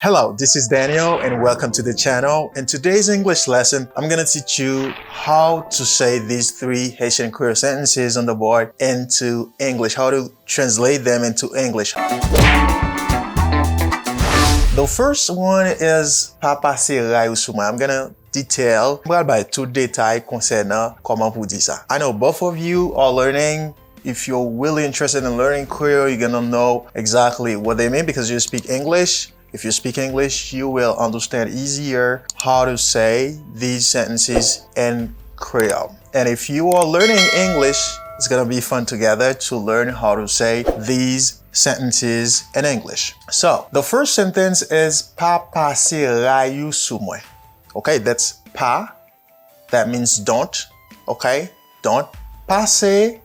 Hello, this is Daniel and welcome to the channel. In today's English lesson, I'm going to teach you how to say these three Haitian Creole sentences on the board into English, how to translate them into English. The first one is Papa se ray ou sou mwen. I'm going to detail by two détails concernant comment pour dire ça. I know both of you are learning. If you're really interested in learning Creole, you're going to know exactly what they mean because you speak English. If you speak English, you will understand easier how to say these sentences in Creole. And if you are learning English, it's gonna be fun together to learn how to say these sentences in English. So, the first sentence is Pa pase ray ou sou mwen. Okay, that's pa. That means don't. Okay, don't. Pase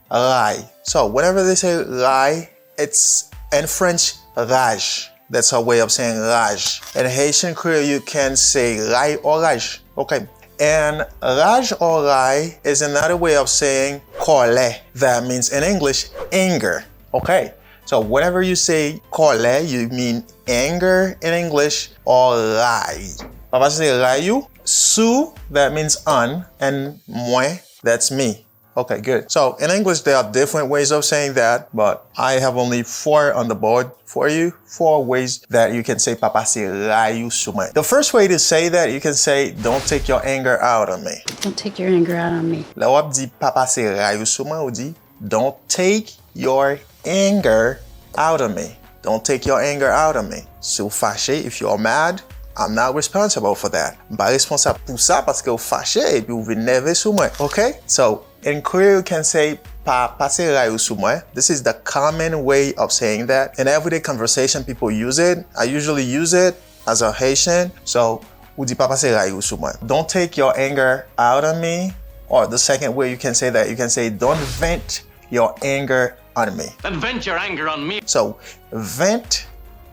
ray. So, whenever they say ray, it's in French, rage. That's our way of saying rage. In Haitian Creole, you can say ray or rage. Okay. And rage or ray is another way of saying colère. That means in English, anger. Okay. So whenever you say colère, you mean anger in English or ray. Papa say ray you. Sou, that means on. And mwen, that's me. Okay, good. So in English, there are different ways of saying that, but I have only 4 on the board for you. 4 ways that you can say Papa se ray ou sou mwen. The first way to say that, you can say, don't take your anger out on me. Don't take your anger out on me. La wap di Papa se ray ou sou mwen, ou di, don't take your anger out on me. Don't take your anger out on me. Si ou fâché, if you are mad, I'm not responsible for that. M'pa responsable pou sa parce que ou fâché et puis ou v'énervé sou mwen. Okay? So, in Creole, you can say Pa pase ray ou sou mwen. This is the common way of saying that. In everyday conversation, people use it. I usually use it as a Haitian. So, ou di pa pase ray ou sou mwen. Don't take your anger out on me. Or the second way you can say that, you can say don't vent your anger on me. Then vent your anger on me. So, vent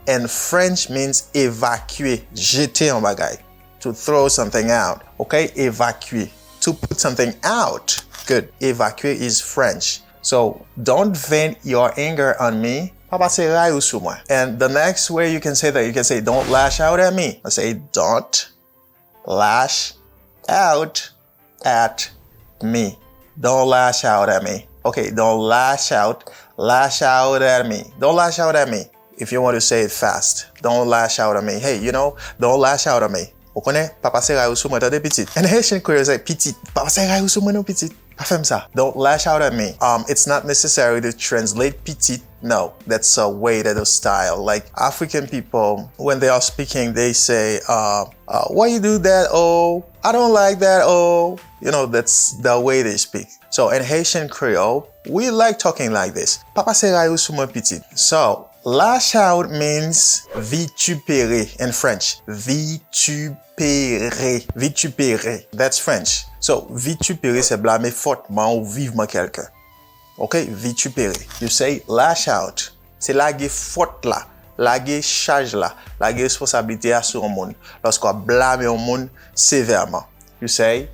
in French means évacuer, jeter en bagay, to throw something out. Okay, évacuer, to put something out. Good. Évacuer is French. So don't vent your anger on me. Papa se ray ou sou mwen. And the next way you can say that, you can say don't lash out at me. I say don't lash out at me. Don't lash out at me. Okay, don't lash out at me. Don't lash out at me. If you want to say it fast, don't lash out at me. Hey, don't lash out at me. Ou konen, papa se ray ou sou mwen tade pitit. And Haitian Creole say pitit. Papa se ray ou sou mwen ou pitit. Pa fem sa. Don't lash out at me. It's not necessary to translate pitit. No, that's a way, that a style. Like African people, when they are speaking, they say, why you do that? Oh, I don't like that. Oh, that's the way they speak. So in Haitian Creole, we like talking like this. Papa se ray ou sou mwen pitit. So, lash out means vitupérer in French. Vitupérer. That's French. So, vitupérer, c'est blâmer fortement ou vivement quelqu'un. Okay? Vitupérer. You say lash out. C'est lage faute là, lage charge là, lage responsabilité sur un monde. Lorsqu'on blâme un monde sévèrement. You say,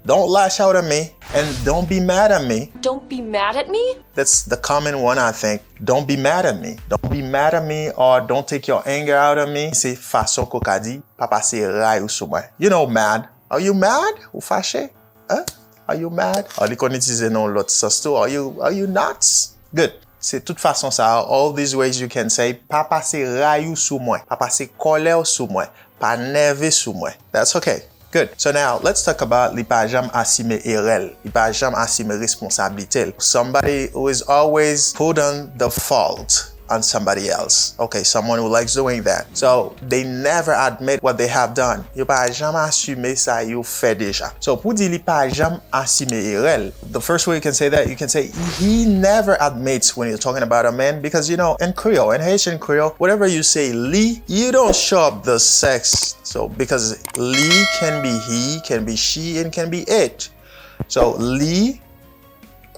don't lash out at me and don't be mad at me. Don't be mad at me? That's the common one, I think. Don't be mad at me. Don't be mad at me or don't take your anger out on me. C'est façon qu'on a dit, papa se ray ou sou mwen. Mad. Are you mad? Ou fâché? Huh? Are you mad? Or li kon itize non lot sens tou. Are you nuts? Good. C'est toute façon ça. All these ways you can say, papa se ray ou sou mwen. Papa se kolè ou sou mwen. Pa neve sou mwen. That's okay. Good. So now, let's talk about li pa jam asime erel. Li pa jam asime responsabilité. Somebody who is always put on the fault on somebody else. Okay, someone who likes doing that. So, they never admit what they have done. Yo pa jam assume sa yo fè deja. So, pou di li pa jam asime erel, the first way you can say that, you can say, he never admits when you're talking about a man because, in Creole, in Haitian Creole, whatever you say li, you don't show up the sex. So, because li can be he, can be she, and can be it. So, li,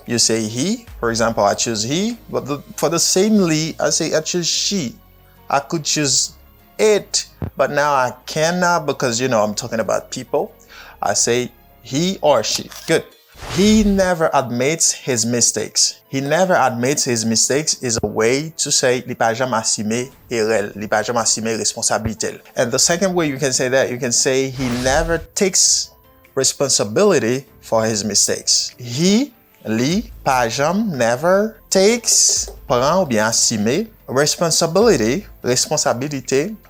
you say he. For example, I choose he, but for the same li, I say I choose she. I could choose it, but now I cannot because, I'm talking about people. I say he or she. Good. He never admits his mistakes. He never admits his mistakes is a way to say li pa jam assume erreur, li pa jam assume responsabilité. And the second way you can say that, you can say he never takes responsibility for his mistakes. He, li, pa jam, never takes, prend ou bien assume responsabilité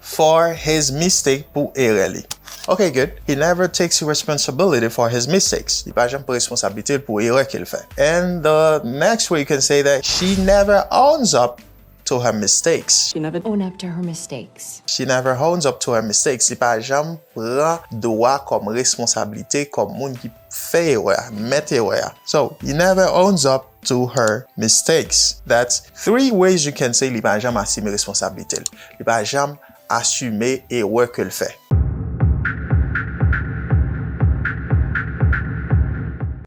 for his mistake pour erreur li. Okay, good. He never takes responsibility for his mistakes. Il pa jam prend responsabilité pour erreur qu'il fait. And the next way you can say that she never owns up to her mistakes. She never own up to her mistakes. She never owns up to her mistakes. Il pa jam prend droit comme responsabilité comme moun qui fait erreur, met erreur. So, he never owns up to her mistakes. That's 3 ways you can say li pa jam assume responsabilité. Li pa jam assume erreur qu'il fait.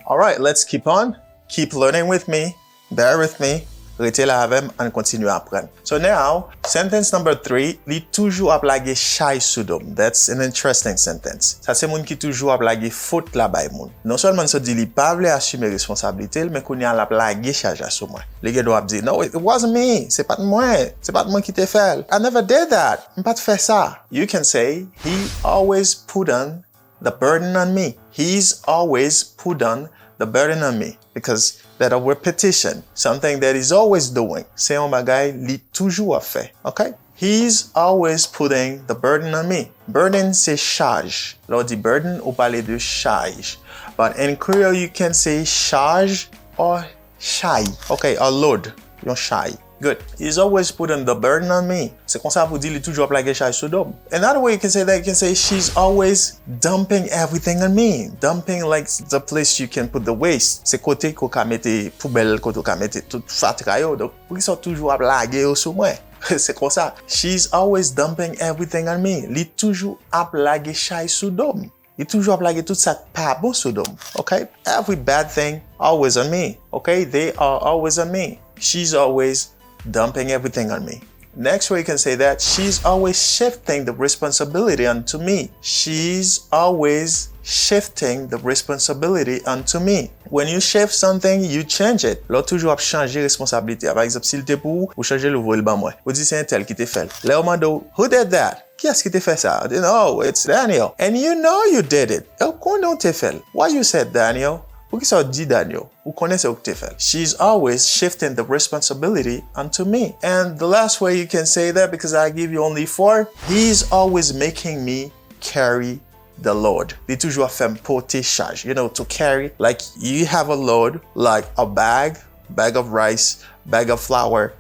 All right, let's keep on. Keep learning with me. Bear with me. Rete la avem and continue apprendre. So now, sentence number 3, li toujou ap lage chay sou dom. That's an interesting sentence. Sa se moun ki toujou ap lage fote la bay moun. Non seulement se di li pa vle assume responsabilité, men koun ya ap lage chaja sou mwen. Li gen do ap di, no, it wasn't me. Se pat mwen. Se pat mwen ki te fel. I never did that. M pat fe sa. You can say, he always put on the burden on me. He's always put on the burden on me. Because that a repetition, something that he's always doing. C'est un bagay li toujou a fait. Okay? He's always putting the burden on me. Burden c'est charge. Lors di burden, ou parle de charge. But in Creole, you can say charge or shy. Okay, or load. Yon shy. Good. He's always putting the burden on me. C'est comme ça pour dire li toujou a plage chay sou dom. Another way you can say that, you can say she's always dumping everything on me. Dumping like the place you can put the waste. C'est côté ko ka mette poubelle, koto ka mette tout fatra yo. Donc, pou ki so toujou a plage yo sou mwen. C'est comme ça. She's always dumping everything on me. Li toujou a plage chay sou dom. Li toujou a plage tout sa pa bon sou dom. Okay? Every bad thing always on me. Okay? They are always on me. She's always dumping everything on me. Next way you can say that, she's always shifting the responsibility onto me. She's always shifting the responsibility onto me. When you shift something, you change it. Là, toujours à changer responsabilité. Par exemple, s'il te pour, ou changer le vol ban moi. Ou dit c'est un tel qui te fait. Là, on m'a dit, who did that? Qui est-ce qui te fait ça? No, it's Daniel. And you know you did it. Comment te fait? Why you said Daniel? Ou ki sa di Daniel? Ou konen se ou te fel? She's always shifting the responsibility onto me. And the last way you can say that, because I give you only 4, he's always making me carry the load. Li toujou a fèm porter charge. You know, to carry, like you have a load, like a bag of rice, bag of flour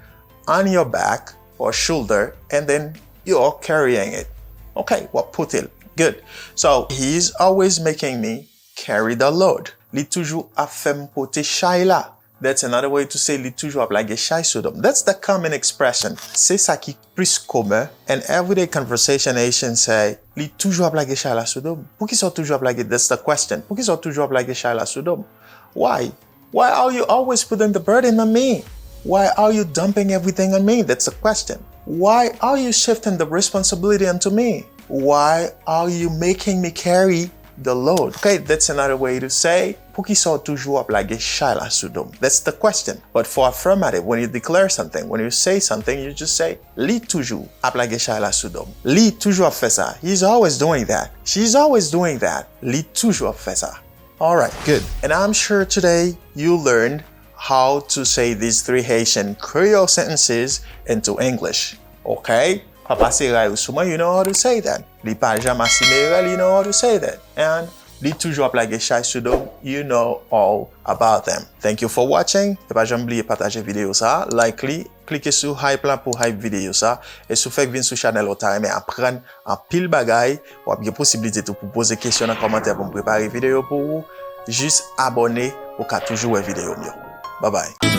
on your back or shoulder, and then you're carrying it. Okay, well, put it. Good. So, he's always making me carry the load. Li toujou a fèm pote chay la. That's another way to say li toujou a plage chay sou dom. That's the common expression. C'est ça qui plus commun. And everyday conversation Haitians say, li toujou a plage chay la sou dom. Pou ki so toujou a plage? That's the question. Pou ki so toujou a plage chay la sou dom? Why? Why are you always putting the burden on me? Why are you dumping everything on me? That's the question. Why are you shifting the responsibility onto me? Why are you making me carry the load? Okay, that's another way to say, pou ki so toujou a plage chay la sou dom. That's the question. But for affirmative, when you declare something, when you say something, you just say, li toujou a plage chay la sou dom. Li toujou a fè sa. He's always doing that. She's always doing that. Li toujou a fè sa. Alright, good. And I'm sure today you learned how to say these 3 Haitian Creole sentences into English. Okay? Papa se ray ou souman, you know how to say that. Li pa jam asime ray, you know how to say that. And li toujou a plage chay sou dom, you know all about them. Thank you for watching. E pa jam bliye pataje video sa. Like li, klike sou hype la pou hype video sa. E sou fek vin sou channel o tareme apren an pil bagay. Wap ge posibilite tou pou pose kesyon nan komantè pou m prepare video pou ou. Jus abone ou ka toujou we video myo. Bye bye.